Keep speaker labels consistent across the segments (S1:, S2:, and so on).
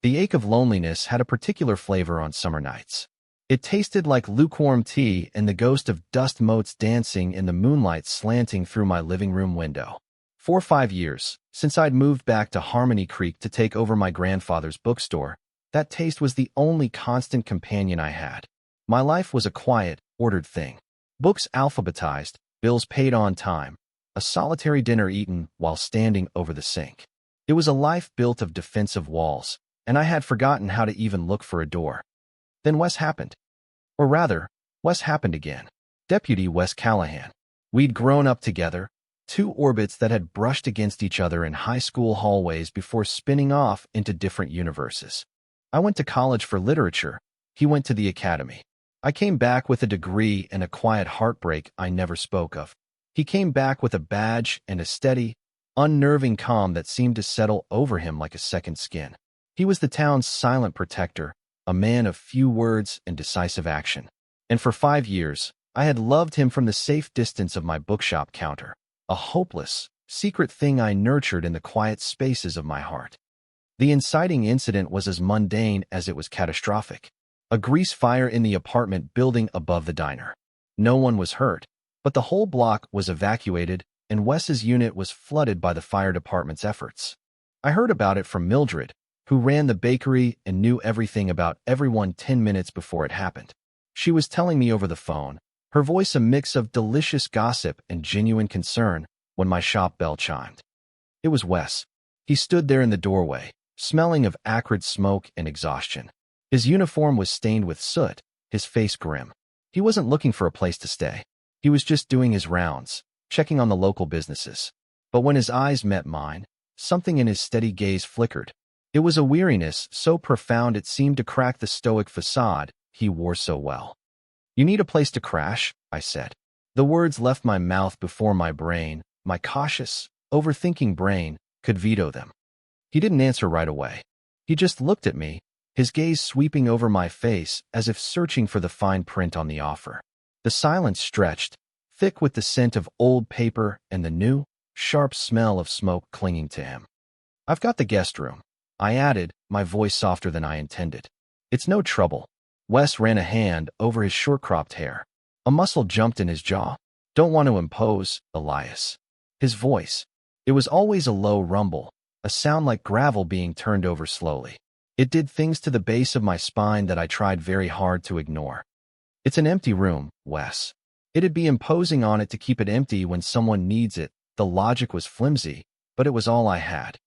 S1: The ache of loneliness had a particular flavor on summer nights. It tasted like lukewarm tea and the ghost of dust motes dancing in the moonlight slanting through my living room window. 4 or 5 years since I'd moved back to Harmony Creek to take over my grandfather's bookstore, that taste was the only constant companion I had. My life was a quiet, ordered thing. Books alphabetized, bills paid on time, a solitary dinner eaten while standing over the sink. It was a life built of defensive walls, and I had forgotten how to even look for a door. Then Wes happened. Or rather, Wes happened again. Deputy Wes Callahan. We'd grown up together, two orbits that had brushed against each other in high school hallways before spinning off into different universes. I went to college for literature. He went to the academy. I came back with a degree and a quiet heartbreak I never spoke of. He came back with a badge and a steady, unnerving calm that seemed to settle over him like a second skin. He was the town's silent protector, a man of few words and decisive action. And for 5 years, I had loved him from the safe distance of my bookshop counter, a hopeless, secret thing I nurtured in the quiet spaces of my heart. The inciting incident was as mundane as it was catastrophic. A grease fire in the apartment building above the diner. No one was hurt, but the whole block was evacuated and Wes's unit was flooded by the fire department's efforts. I heard about it from Mildred, who ran the bakery and knew everything about everyone 10 minutes before it happened. She was telling me over the phone, her voice a mix of delicious gossip and genuine concern, when my shop bell chimed. It was Wes. He stood there in the doorway, smelling of acrid smoke and exhaustion. His uniform was stained with soot, his face grim. He wasn't looking for a place to stay. He was just doing his rounds, checking on the local businesses. But when his eyes met mine, something in his steady gaze flickered. It was a weariness so profound it seemed to crack the stoic facade he wore so well. "You need a place to crash," I said. The words left my mouth before my brain, my cautious, overthinking brain, could veto them. He didn't answer right away. He just looked at me, his gaze sweeping over my face as if searching for the fine print on the offer. The silence stretched, thick with the scent of old paper and the new, sharp smell of smoke clinging to him. "I've got the guest room," I added, my voice softer than I intended. "It's no trouble." Wes ran a hand over his short-cropped hair. A muscle jumped in his jaw. "Don't want to impose, Elias." His voice. It was always a low rumble, a sound like gravel being turned over slowly. It did things to the base of my spine that I tried very hard to ignore. "It's an empty room, Wes. It'd be imposing on it to keep it empty when someone needs it." The logic was flimsy, but it was all I had.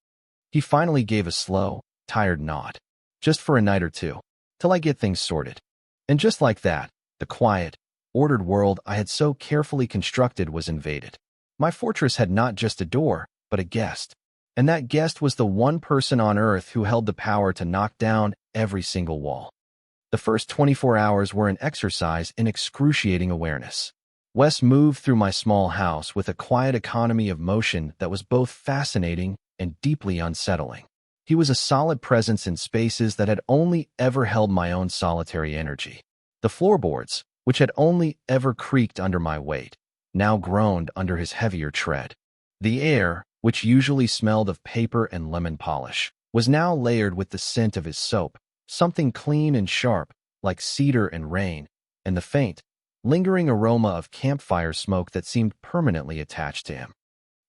S1: He finally gave a slow, tired nod. "Just for a night or two, till I get things sorted." And just like that, the quiet, ordered world I had so carefully constructed was invaded. My fortress had not just a door, but a guest. And that guest was the one person on earth who held the power to knock down every single wall. The first 24 hours were an exercise in excruciating awareness. Wes moved through my small house with a quiet economy of motion that was both fascinating and deeply unsettling. He was a solid presence in spaces that had only ever held my own solitary energy. The floorboards, which had only ever creaked under my weight, now groaned under his heavier tread. The air, which usually smelled of paper and lemon polish, was now layered with the scent of his soap, something clean and sharp, like cedar and rain, and the faint, lingering aroma of campfire smoke that seemed permanently attached to him.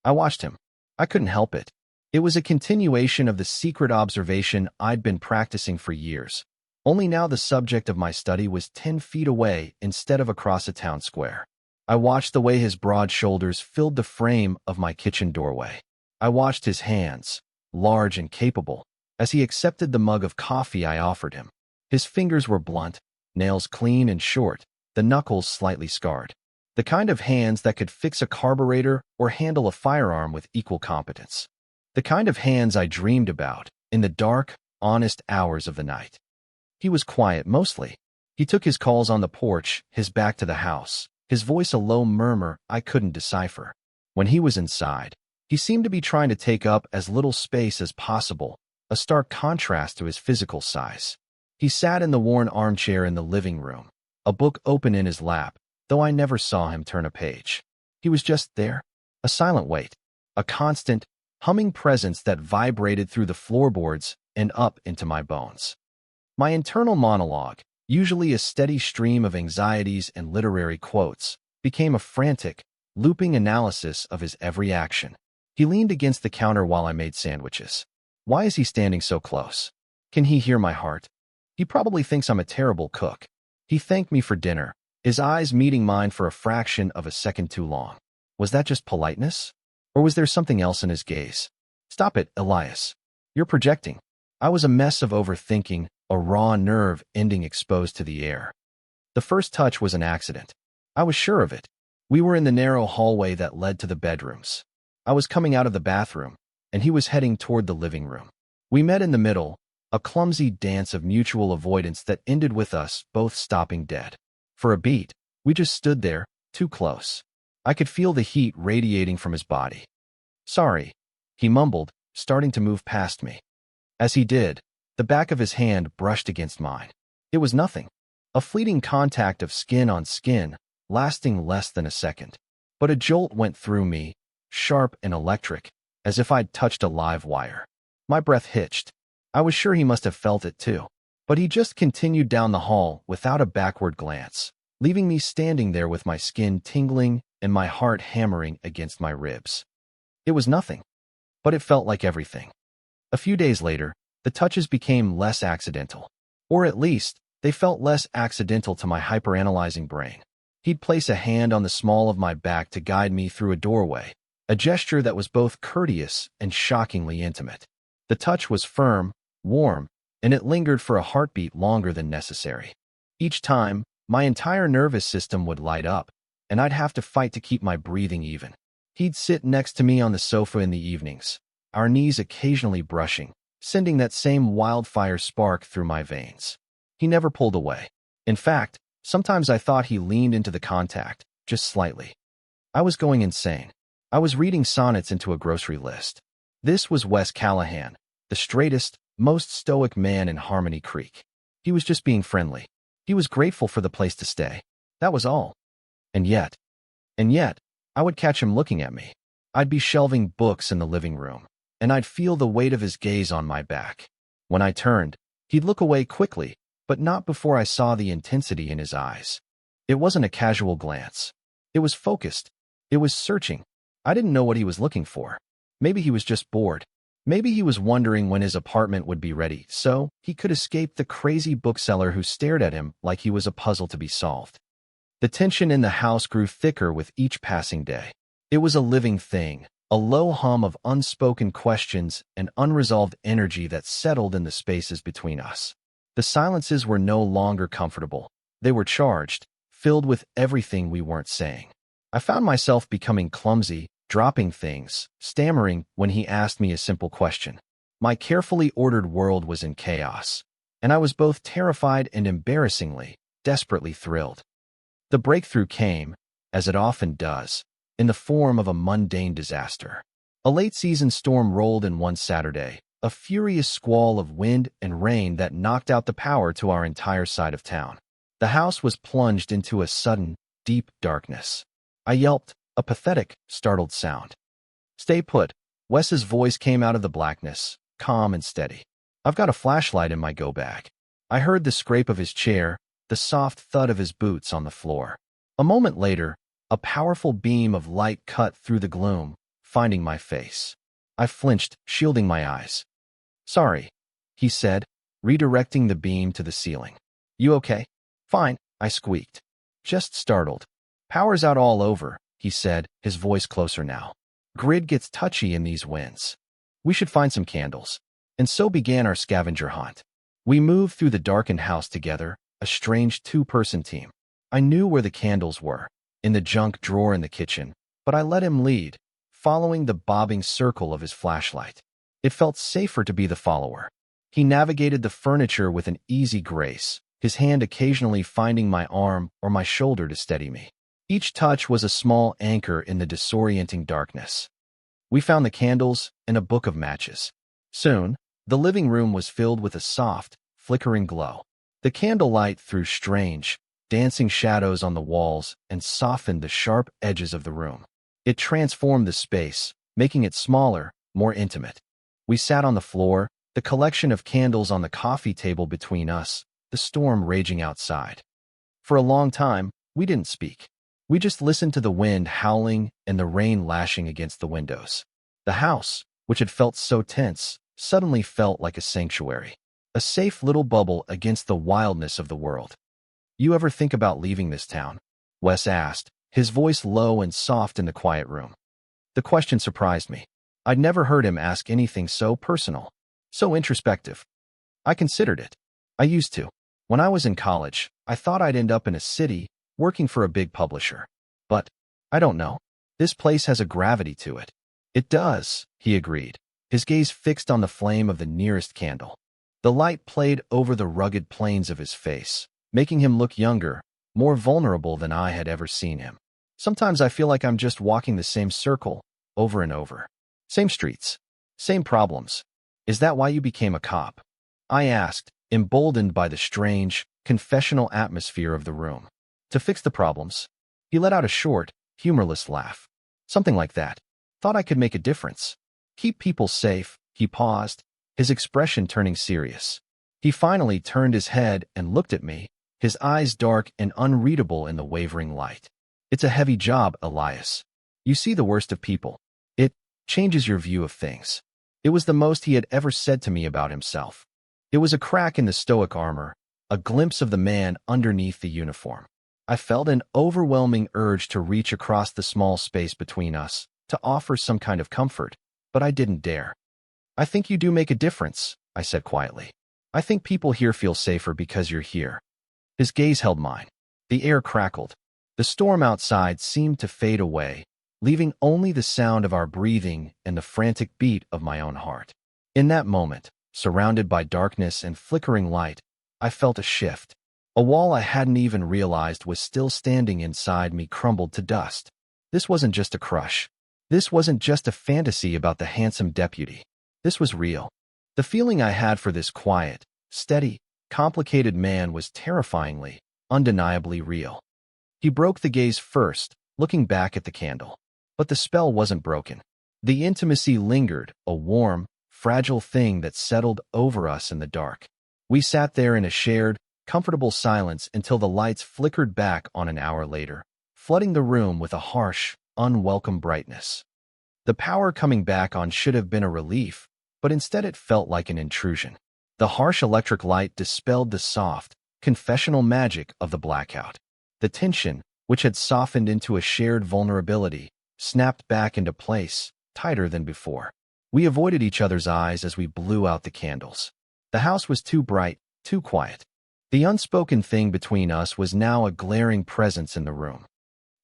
S1: I watched him. I couldn't help it. It was a continuation of the secret observation I'd been practicing for years. Only now the subject of my study was 10 feet away instead of across a town square. I watched the way his broad shoulders filled the frame of my kitchen doorway. I watched his hands, large and capable, as he accepted the mug of coffee I offered him. His fingers were blunt, nails clean and short, the knuckles slightly scarred. The kind of hands that could fix a carburetor or handle a firearm with equal competence. The kind of hands I dreamed about in the dark, honest hours of the night. He was quiet mostly. He took his calls on the porch, his back to the house, his voice a low murmur I couldn't decipher. When he was inside, he seemed to be trying to take up as little space as possible, a stark contrast to his physical size. He sat in the worn armchair in the living room, a book open in his lap, though I never saw him turn a page. He was just there, a silent weight, a constant, humming presence that vibrated through the floorboards and up into my bones. My internal monologue, usually a steady stream of anxieties and literary quotes, became a frantic, looping analysis of his every action. He leaned against the counter while I made sandwiches. Why is he standing so close? Can he hear my heart? He probably thinks I'm a terrible cook. He thanked me for dinner, his eyes meeting mine for a fraction of a second too long. Was that just politeness? Or was there something else in his gaze? Stop it, Elias. You're projecting. I was a mess of overthinking, a raw nerve ending exposed to the air. The first touch was an accident. I was sure of it. We were in the narrow hallway that led to the bedrooms. I was coming out of the bathroom, and he was heading toward the living room. We met in the middle, a clumsy dance of mutual avoidance that ended with us both stopping dead. For a beat, we just stood there, too close. I could feel the heat radiating from his body. Sorry, he mumbled, starting to move past me. As he did, the back of his hand brushed against mine. It was nothing. A fleeting contact of skin on skin, lasting less than a second. But a jolt went through me, sharp and electric, as if I'd touched a live wire. My breath hitched. I was sure he must have felt it too. But he just continued down the hall without a backward glance, leaving me standing there with my skin tingling and my heart hammering against my ribs. It was nothing, but it felt like everything. A few days later, the touches became less accidental. Or at least, they felt less accidental to my hyperanalyzing brain. He'd place a hand on the small of my back to guide me through a doorway, a gesture that was both courteous and shockingly intimate. The touch was firm, warm, and it lingered for a heartbeat longer than necessary. Each time, my entire nervous system would light up, and I'd have to fight to keep my breathing even. He'd sit next to me on the sofa in the evenings, our knees occasionally brushing, sending that same wildfire spark through my veins. He never pulled away. In fact, sometimes I thought he leaned into the contact, just slightly. I was going insane. I was reading sonnets into a grocery list. This was Wes Callahan, the straightest, most stoic man in Harmony Creek. He was just being friendly. He was grateful for the place to stay. That was all. And yet, I would catch him looking at me. I'd be shelving books in the living room, and I'd feel the weight of his gaze on my back. When I turned, he'd look away quickly, but not before I saw the intensity in his eyes. It wasn't a casual glance. It was focused. It was searching. I didn't know what he was looking for. Maybe he was just bored. Maybe he was wondering when his apartment would be ready, so he could escape the crazy bookseller who stared at him like he was a puzzle to be solved. The tension in the house grew thicker with each passing day. It was a living thing, a low hum of unspoken questions and unresolved energy that settled in the spaces between us. The silences were no longer comfortable. They were charged, filled with everything we weren't saying. I found myself becoming clumsy, dropping things, stammering when he asked me a simple question. My carefully ordered world was in chaos, and I was both terrified and embarrassingly, desperately thrilled. The breakthrough came, as it often does, in the form of a mundane disaster. A late-season storm rolled in one Saturday, a furious squall of wind and rain that knocked out the power to our entire side of town. The house was plunged into a sudden, deep darkness. I yelped, a pathetic, startled sound. Stay put. Wes's voice came out of the blackness, calm and steady. I've got a flashlight in my go-bag. I heard the scrape of his chair, the soft thud of his boots on the floor. A moment later, a powerful beam of light cut through the gloom, finding my face. I flinched, shielding my eyes. Sorry, he said, redirecting the beam to the ceiling. You okay? Fine, I squeaked. Just startled. Power's out all over, he said, his voice closer now. Grid gets touchy in these winds. We should find some candles. And so began our scavenger hunt. We moved through the darkened house together, a strange two-person team. I knew where the candles were, in the junk drawer in the kitchen, but I let him lead, following the bobbing circle of his flashlight. It felt safer to be the follower. He navigated the furniture with an easy grace, his hand occasionally finding my arm or my shoulder to steady me. Each touch was a small anchor in the disorienting darkness. We found the candles and a book of matches. Soon, the living room was filled with a soft, flickering glow. The candlelight threw strange, dancing shadows on the walls and softened the sharp edges of the room. It transformed the space, making it smaller, more intimate. We sat on the floor, the collection of candles on the coffee table between us, the storm raging outside. For a long time, we didn't speak. We just listened to the wind howling and the rain lashing against the windows. The house, which had felt so tense, suddenly felt like a sanctuary, a safe little bubble against the wildness of the world. "You ever think about leaving this town?" Wes asked, his voice low and soft in the quiet room. The question surprised me. I'd never heard him ask anything so personal, so introspective. I considered it. I used to. When I was in college, I thought I'd end up in a city, working for a big publisher. But, I don't know. This place has a gravity to it. "It does," he agreed, his gaze fixed on the flame of the nearest candle. The light played over the rugged planes of his face, making him look younger, more vulnerable than I had ever seen him. "Sometimes I feel like I'm just walking the same circle, over and over. Same streets. Same problems. Is that why you became a cop?" I asked, emboldened by the strange, confessional atmosphere of the room. "To fix the problems." He let out a short, humorless laugh. "Something like that. Thought I could make a difference. Keep people safe." He paused, his expression turning serious. He finally turned his head and looked at me, his eyes dark and unreadable in the wavering light. "It's a heavy job, Elias. You see the worst of people. It changes your view of things." It was the most he had ever said to me about himself. It was a crack in the stoic armor, a glimpse of the man underneath the uniform. I felt an overwhelming urge to reach across the small space between us, to offer some kind of comfort, but I didn't dare. "I think you do make a difference," I said quietly. "I think people here feel safer because you're here." His gaze held mine. The air crackled. The storm outside seemed to fade away, leaving only the sound of our breathing and the frantic beat of my own heart. In that moment, surrounded by darkness and flickering light, I felt a shift. A wall I hadn't even realized was still standing inside me crumbled to dust. This wasn't just a crush. This wasn't just a fantasy about the handsome deputy. This was real. The feeling I had for this quiet, steady, complicated man was terrifyingly, undeniably real. He broke the gaze first, looking back at the candle. But the spell wasn't broken. The intimacy lingered, a warm, fragile thing that settled over us in the dark. We sat there in a shared, comfortable silence until the lights flickered back on an hour later, flooding the room with a harsh, unwelcome brightness. The power coming back on should have been a relief, but instead it felt like an intrusion. The harsh electric light dispelled the soft, confessional magic of the blackout. The tension, which had softened into a shared vulnerability, snapped back into place, tighter than before. We avoided each other's eyes as we blew out the candles. The house was too bright, too quiet. The unspoken thing between us was now a glaring presence in the room.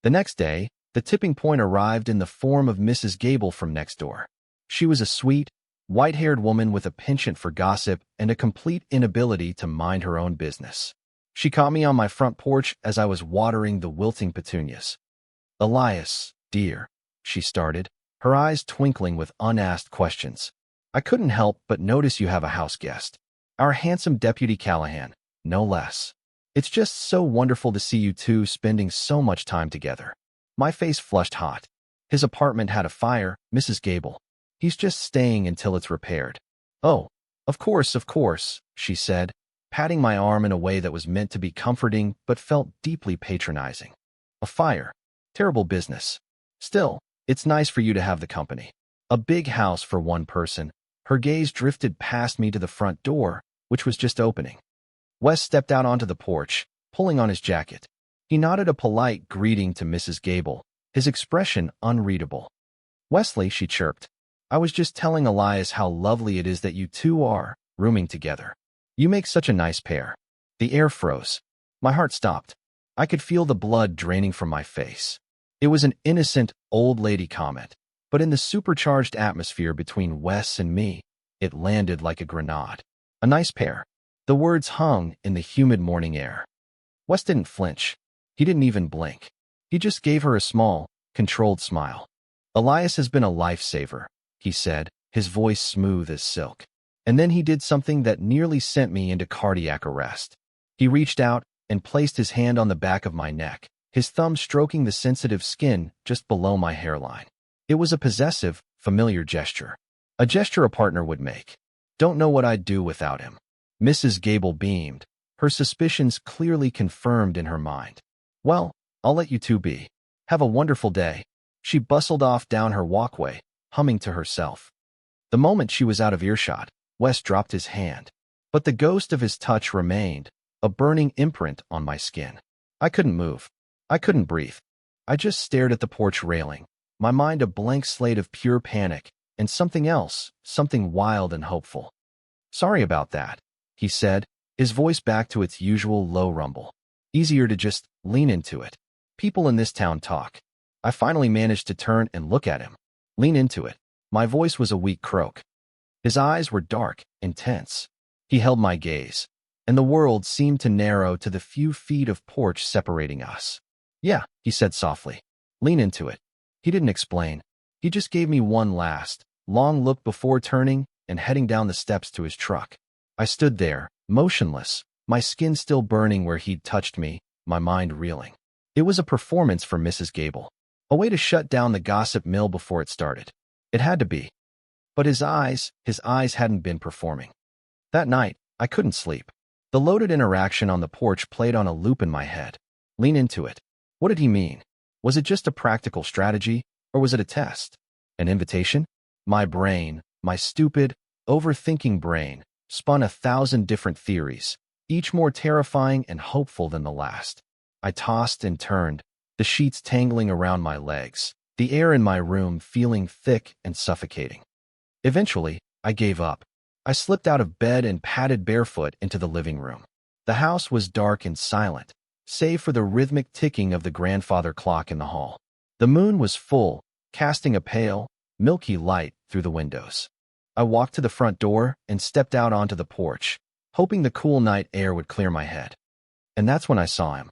S1: The next day, the tipping point arrived in the form of Mrs. Gable from next door. She was a sweet, white-haired woman with a penchant for gossip and a complete inability to mind her own business. She caught me on my front porch as I was watering the wilting petunias. "Elias, dear," she started, her eyes twinkling with unasked questions. "I couldn't help but notice you have a house guest. Our handsome Deputy Callahan, no less. It's just so wonderful to see you two spending so much time together." My face flushed hot. "His apartment had a fire, Mrs. Gable. He's just staying until it's repaired." "Oh, of course," she said, patting my arm in a way that was meant to be comforting but felt deeply patronizing. "A fire. Terrible business. Still, it's nice for you to have the company. A big house for one person." Her gaze drifted past me to the front door, which was just opening. Wes stepped out onto the porch, pulling on his jacket. He nodded a polite greeting to Mrs. Gable, his expression unreadable. "Wesley," she chirped, "I was just telling Elias how lovely it is that you two are rooming together. You make such a nice pair." The air froze. My heart stopped. I could feel the blood draining from my face. It was an innocent, old lady comment, but in the supercharged atmosphere between Wes and me, it landed like a grenade. A nice pair. The words hung in the humid morning air. Wes didn't flinch. He didn't even blink. He just gave her a small, controlled smile. "Elias has been a lifesaver," he said, his voice smooth as silk. And then he did something that nearly sent me into cardiac arrest. He reached out and placed his hand on the back of my neck, his thumb stroking the sensitive skin just below my hairline. It was a possessive, familiar gesture. A gesture a partner would make. Don't know what I'd do without him. Mrs. Gable beamed, her suspicions clearly confirmed in her mind. Well, I'll let you two be. Have a wonderful day. She bustled off down her walkway, humming to herself. The moment she was out of earshot, Wes dropped his hand. But the ghost of his touch remained, a burning imprint on my skin. I couldn't move. I couldn't breathe. I just stared at the porch railing, my mind a blank slate of pure panic, and something else, something wild and hopeful. Sorry about that, he said, his voice back to its usual low rumble. Easier to just lean into it. People in this town talk. I finally managed to turn and look at him. Lean into it. My voice was a weak croak. His eyes were dark, intense. He held my gaze, and the world seemed to narrow to the few feet of porch separating us. Yeah, he said softly. Lean into it. He didn't explain. He just gave me one last, long look before turning and heading down the steps to his truck. I stood there, motionless, my skin still burning where he'd touched me, my mind reeling. It was a performance for Mrs. Gable, a way to shut down the gossip mill before it started. It had to be. But his eyes hadn't been performing. That night, I couldn't sleep. The loaded interaction on the porch played on a loop in my head. Lean into it. What did he mean? Was it just a practical strategy, or was it a test? An invitation? My brain, my stupid, overthinking brain, spun 1,000 different theories, each more terrifying and hopeful than the last. I tossed and turned, the sheets tangling around my legs, the air in my room feeling thick and suffocating. Eventually, I gave up. I slipped out of bed and padded barefoot into the living room. The house was dark and silent, save for the rhythmic ticking of the grandfather clock in the hall. The moon was full, casting a pale, milky light through the windows. I walked to the front door and stepped out onto the porch, hoping the cool night air would clear my head. And that's when I saw him.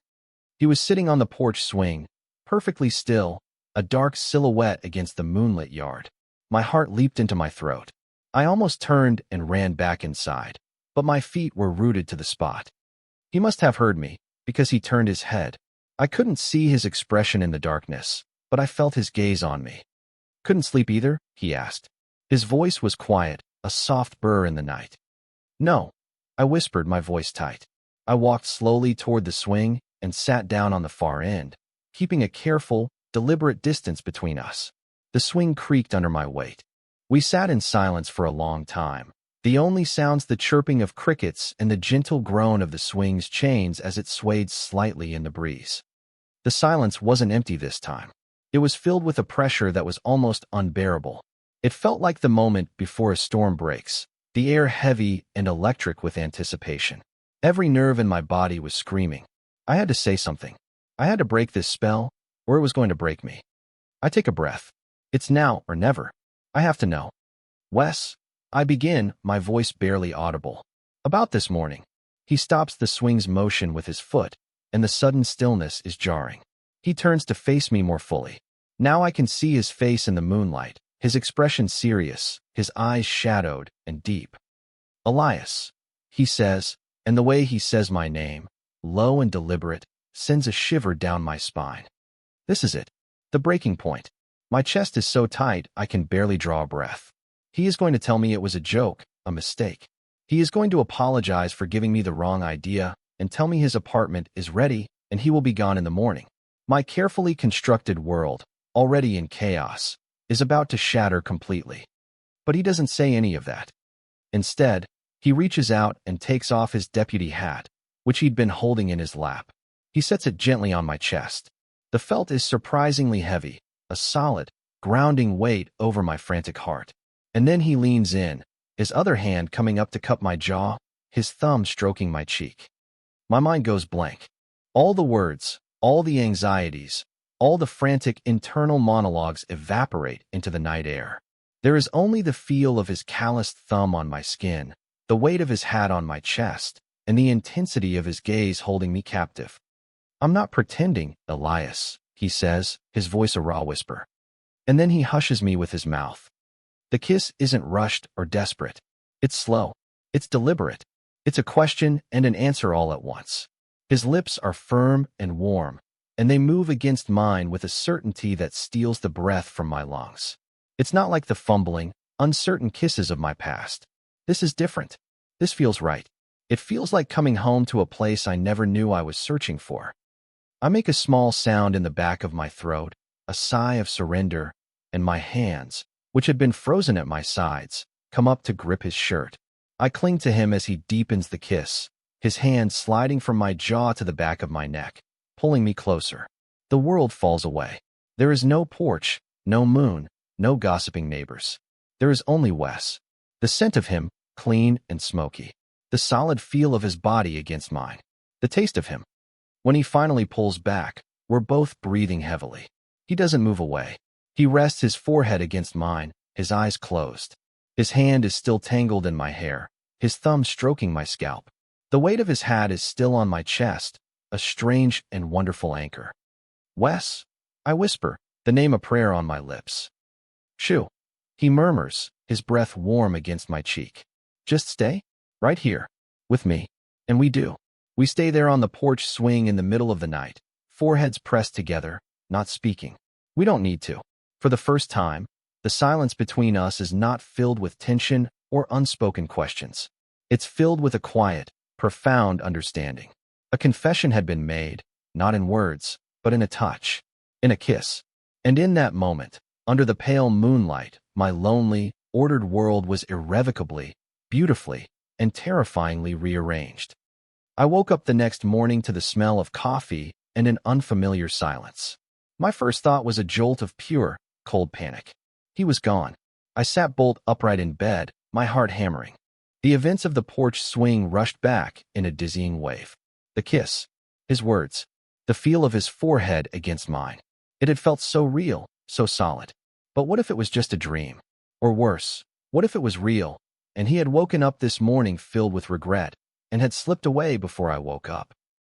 S1: He was sitting on the porch swing, perfectly still, a dark silhouette against the moonlit yard. My heart leaped into my throat. I almost turned and ran back inside, but my feet were rooted to the spot. He must have heard me, because he turned his head. I couldn't see his expression in the darkness, but I felt his gaze on me. Couldn't sleep either? He asked. His voice was quiet, a soft burr in the night. No, I whispered, my voice tight. I walked slowly toward the swing and sat down on the far end, keeping a careful, deliberate distance between us. The swing creaked under my weight. We sat in silence for a long time, the only sounds the chirping of crickets and the gentle groan of the swing's chains as it swayed slightly in the breeze. The silence wasn't empty this time. It was filled with a pressure that was almost unbearable. It felt like the moment before a storm breaks, the air heavy and electric with anticipation. Every nerve in my body was screaming. I had to say something. I had to break this spell, or it was going to break me. I take a breath. It's now or never. I have to know. Wes, I begin, my voice barely audible. About this morning. He stops the swing's motion with his foot, and the sudden stillness is jarring. He turns to face me more fully. Now I can see his face in the moonlight, his expression serious, his eyes shadowed and deep. Elias, he says, and the way he says my name, low and deliberate, sends a shiver down my spine. This is it. The breaking point. My chest is so tight I can barely draw a breath. He is going to tell me it was a joke, a mistake. He is going to apologize for giving me the wrong idea and tell me his apartment is ready and he will be gone in the morning. My carefully constructed world, already in chaos, is about to shatter completely. But he doesn't say any of that. Instead, he reaches out and takes off his deputy hat, which he'd been holding in his lap. He sets it gently on my chest. The felt is surprisingly heavy, a solid, grounding weight over my frantic heart. And then he leans in, his other hand coming up to cup my jaw, his thumb stroking my cheek. My mind goes blank. All the words, all the anxieties, all the frantic internal monologues evaporate into the night air. There is only the feel of his calloused thumb on my skin, the weight of his hat on my chest, and the intensity of his gaze holding me captive. I'm not pretending, Elias, he says, his voice a raw whisper. And then he hushes me with his mouth. The kiss isn't rushed or desperate. It's slow. It's deliberate. It's a question and an answer all at once. His lips are firm and warm, and they move against mine with a certainty that steals the breath from my lungs. It's not like the fumbling, uncertain kisses of my past. This is different. This feels right. It feels like coming home to a place I never knew I was searching for. I make a small sound in the back of my throat, a sigh of surrender, and my hands, which had been frozen at my sides, come up to grip his shirt. I cling to him as he deepens the kiss, his hand sliding from my jaw to the back of my neck, pulling me closer. The world falls away. There is no porch, no moon, no gossiping neighbors. There is only Wes. The scent of him, clean and smoky. The solid feel of his body against mine. The taste of him. When he finally pulls back, we're both breathing heavily. He doesn't move away. He rests his forehead against mine, his eyes closed. His hand is still tangled in my hair, his thumb stroking my scalp. The weight of his hat is still on my chest, a strange and wonderful anchor. Wes, I whisper, the name a prayer on my lips. Shoo, he murmurs, his breath warm against my cheek. Just stay, right here, with me. And we do. We stay there on the porch swing in the middle of the night, foreheads pressed together, not speaking. We don't need to. For the first time, the silence between us is not filled with tension or unspoken questions. It's filled with a quiet, profound understanding. A confession had been made, not in words, but in a touch, in a kiss. And in that moment, under the pale moonlight, my lonely, ordered world was irrevocably, beautifully, and terrifyingly rearranged. I woke up the next morning to the smell of coffee and an unfamiliar silence. My first thought was a jolt of pure, cold panic. He was gone. I sat bolt upright in bed, my heart hammering. The events of the porch swing rushed back in a dizzying wave. The kiss, his words, the feel of his forehead against mine. It had felt so real, so solid. But what if it was just a dream? Or worse, what if it was real, and he had woken up this morning filled with regret, and had slipped away before I woke up?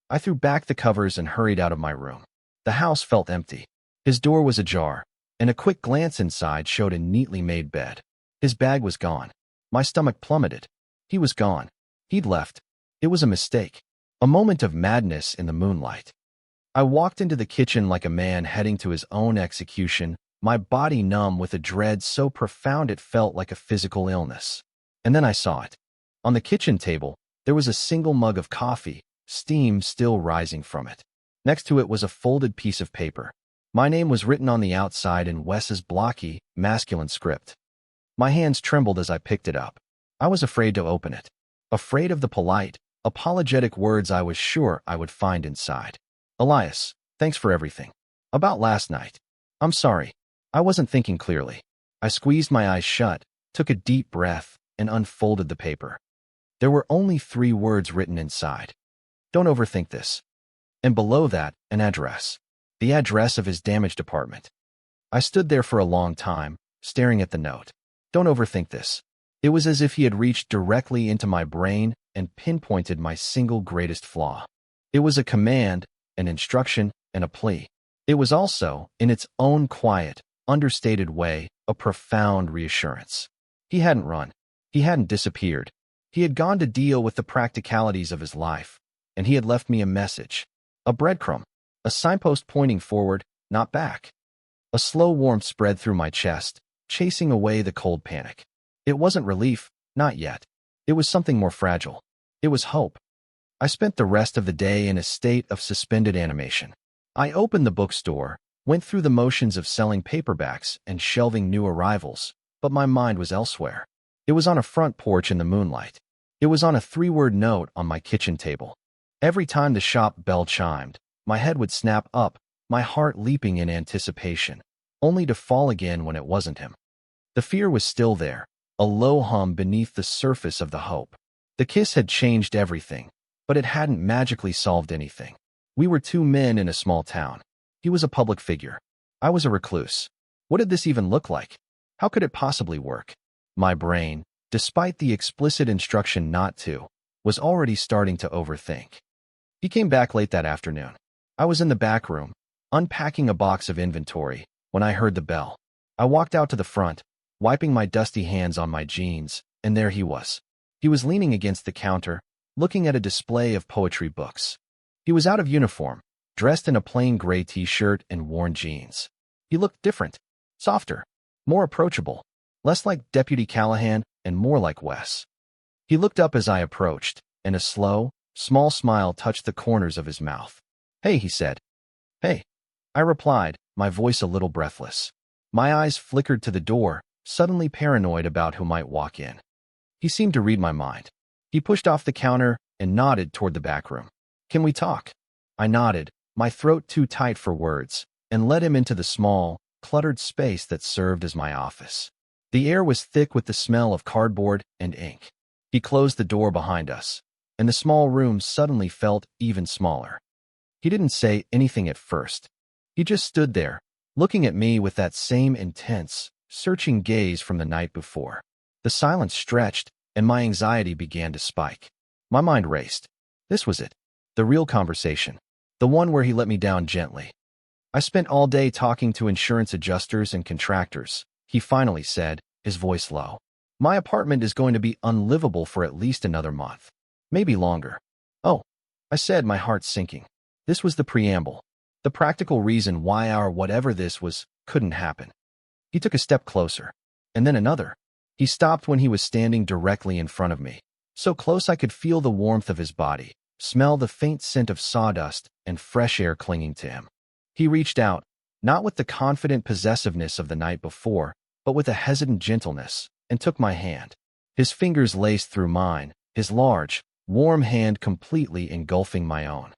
S1: I threw back the covers and hurried out of my room. The house felt empty. His door was ajar, and a quick glance inside showed a neatly made bed. His bag was gone. My stomach plummeted. He was gone. He'd left. It was a mistake. A moment of madness in the moonlight. I walked into the kitchen like a man heading to his own execution, my body numb with a dread so profound it felt like a physical illness. And then I saw it. On the kitchen table, there was a single mug of coffee, steam still rising from it. Next to it was a folded piece of paper. My name was written on the outside in Wes's blocky, masculine script. My hands trembled as I picked it up. I was afraid to open it. Afraid of the polite, apologetic words I was sure I would find inside. Elias, thanks for everything. About last night. I'm sorry. I wasn't thinking clearly. I squeezed my eyes shut, took a deep breath, and unfolded the paper. There were only 3 words written inside. Don't overthink this. And below that, an address. The address of his damaged apartment. I stood there for a long time, staring at the note. Don't overthink this. It was as if he had reached directly into my brain and pinpointed my single greatest flaw. It was a command, an instruction, and a plea. It was also, in its own quiet, understated way, a profound reassurance. He hadn't run. He hadn't disappeared. He had gone to deal with the practicalities of his life, and he had left me a message, a breadcrumb, a signpost pointing forward, not back. A slow warmth spread through my chest, chasing away the cold panic. It wasn't relief, not yet. It was something more fragile. It was hope. I spent the rest of the day in a state of suspended animation. I opened the bookstore, went through the motions of selling paperbacks and shelving new arrivals, but my mind was elsewhere. It was on a front porch in the moonlight. It was on a 3-word note on my kitchen table. Every time the shop bell chimed, my head would snap up, my heart leaping in anticipation, only to fall again when it wasn't him. The fear was still there, a low hum beneath the surface of the hope. The kiss had changed everything, but it hadn't magically solved anything. We were 2 men in a small town. He was a public figure. I was a recluse. What did this even look like? How could it possibly work? My brain, despite the explicit instruction not to, was already starting to overthink. He came back late that afternoon. I was in the back room, unpacking a box of inventory, when I heard the bell. I walked out to the front, wiping my dusty hands on my jeans, and there he was. He was leaning against the counter, looking at a display of poetry books. He was out of uniform, dressed in a plain gray t-shirt and worn jeans. He looked different, softer, more approachable, less like Deputy Callahan and more like Wes. He looked up as I approached, and a slow, small smile touched the corners of his mouth. "Hey," he said. "Hey," I replied, my voice a little breathless. My eyes flickered to the door, suddenly paranoid about who might walk in. He seemed to read my mind. He pushed off the counter and nodded toward the back room. "Can we talk?" I nodded, my throat too tight for words, and led him into the small, cluttered space that served as my office. The air was thick with the smell of cardboard and ink. He closed the door behind us, and the small room suddenly felt even smaller. He didn't say anything at first. He just stood there, looking at me with that same intense, searching gaze from the night before. The silence stretched, and my anxiety began to spike. My mind raced. This was it. The real conversation. The one where he let me down gently. "I spent all day talking to insurance adjusters and contractors," he finally said, his voice low. "My apartment is going to be unlivable for at least another month. Maybe longer." "Oh," I said, my heart sinking. This was the preamble. The practical reason why our whatever this was couldn't happen. He took a step closer, and then another. He stopped when he was standing directly in front of me, so close I could feel the warmth of his body, smell the faint scent of sawdust and fresh air clinging to him. He reached out, not with the confident possessiveness of the night before, but with a hesitant gentleness, and took my hand. His fingers laced through mine, his large, warm hand completely engulfing my own.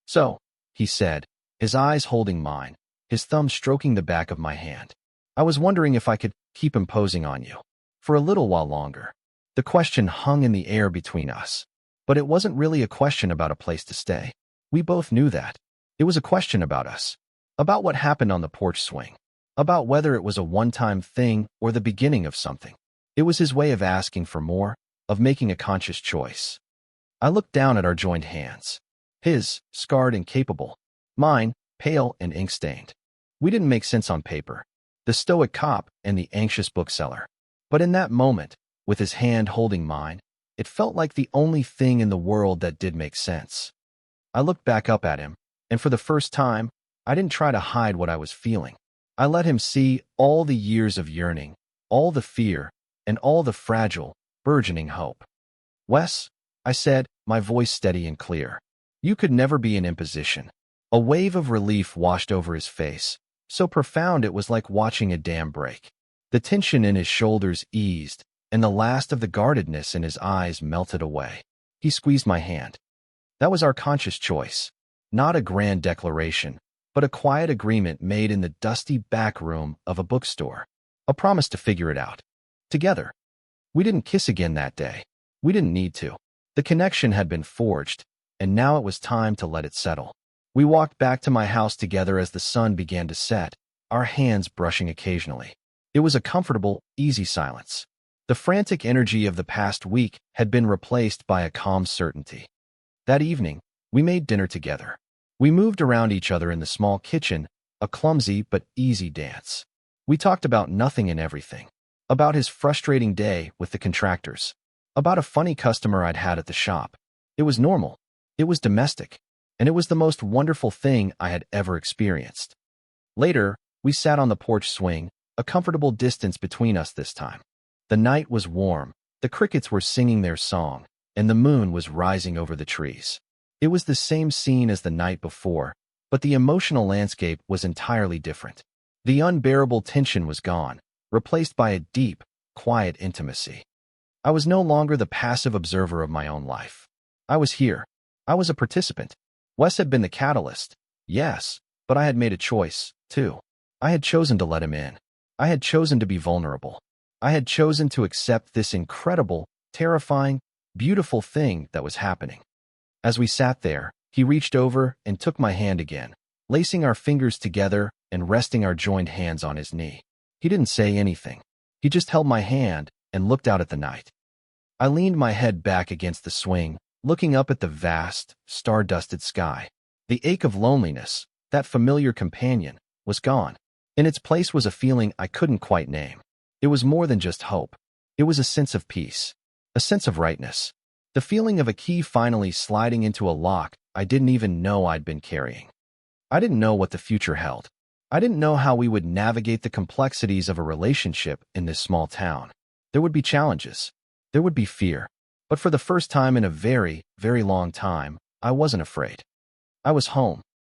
S1: "So," he said, his eyes holding mine, his thumb stroking the back of my hand. "I was wondering if I could keep imposing on you for a little while longer." The question hung in the air between us. But it wasn't really a question about a place to stay. We both knew that. It was a question about us. About what happened on the porch swing. About whether it was a one-time thing or the beginning of something. It was his way of asking for more, of making a conscious choice. I looked down at our joined hands. His, scarred and capable. Mine, pale and ink-stained. We didn't make sense on paper. The stoic cop and the anxious bookseller. But in that moment, with his hand holding mine, it felt like the only thing in the world that did make sense. I looked back up at him, and for the first time, I didn't try to hide what I was feeling. I let him see all the years of yearning, all the fear, and all the fragile, burgeoning hope. "Wes," I said, my voice steady and clear, "you could never be an imposition." A wave of relief washed over his face, so profound it was like watching a dam break. The tension in his shoulders eased, and the last of the guardedness in his eyes melted away. He squeezed my hand. That was our conscious choice. Not a grand declaration, but a quiet agreement made in the dusty back room of a bookstore. A promise to figure it out. Together. We didn't kiss again that day. We didn't need to. The connection had been forged, and now it was time to let it settle. We walked back to my house together as the sun began to set, our hands brushing occasionally. It was a comfortable, easy silence. The frantic energy of the past week had been replaced by a calm certainty. That evening, we made dinner together. We moved around each other in the small kitchen, a clumsy but easy dance. We talked about nothing and everything. About his frustrating day with the contractors. About a funny customer I'd had at the shop. It was normal. It was domestic. And it was the most wonderful thing I had ever experienced. Later, we sat on the porch swing, a comfortable distance between us this time. The night was warm, the crickets were singing their song, and the moon was rising over the trees. It was the same scene as the night before, but the emotional landscape was entirely different. The unbearable tension was gone, replaced by a deep, quiet intimacy. I was no longer the passive observer of my own life. I was here. I was a participant. Wes had been the catalyst, yes, but I had made a choice, too. I had chosen to let him in. I had chosen to be vulnerable. I had chosen to accept this incredible, terrifying, beautiful thing that was happening. As we sat there, he reached over and took my hand again, lacing our fingers together and resting our joined hands on his knee. He didn't say anything. He just held my hand and looked out at the night. I leaned my head back against the swing, looking up at the vast, star-dusted sky. The ache of loneliness, that familiar companion, was gone. In its place was a feeling I couldn't quite name. It was more than just hope. It was a sense of peace, a sense of rightness, the feeling of a key finally sliding into a lock I didn't even know I'd been carrying. I didn't know what the future held. I didn't know how we would navigate the complexities of a relationship in this small town. There would be challenges. There would be fear. But for the first time in a very, very long time, I wasn't afraid. I was home.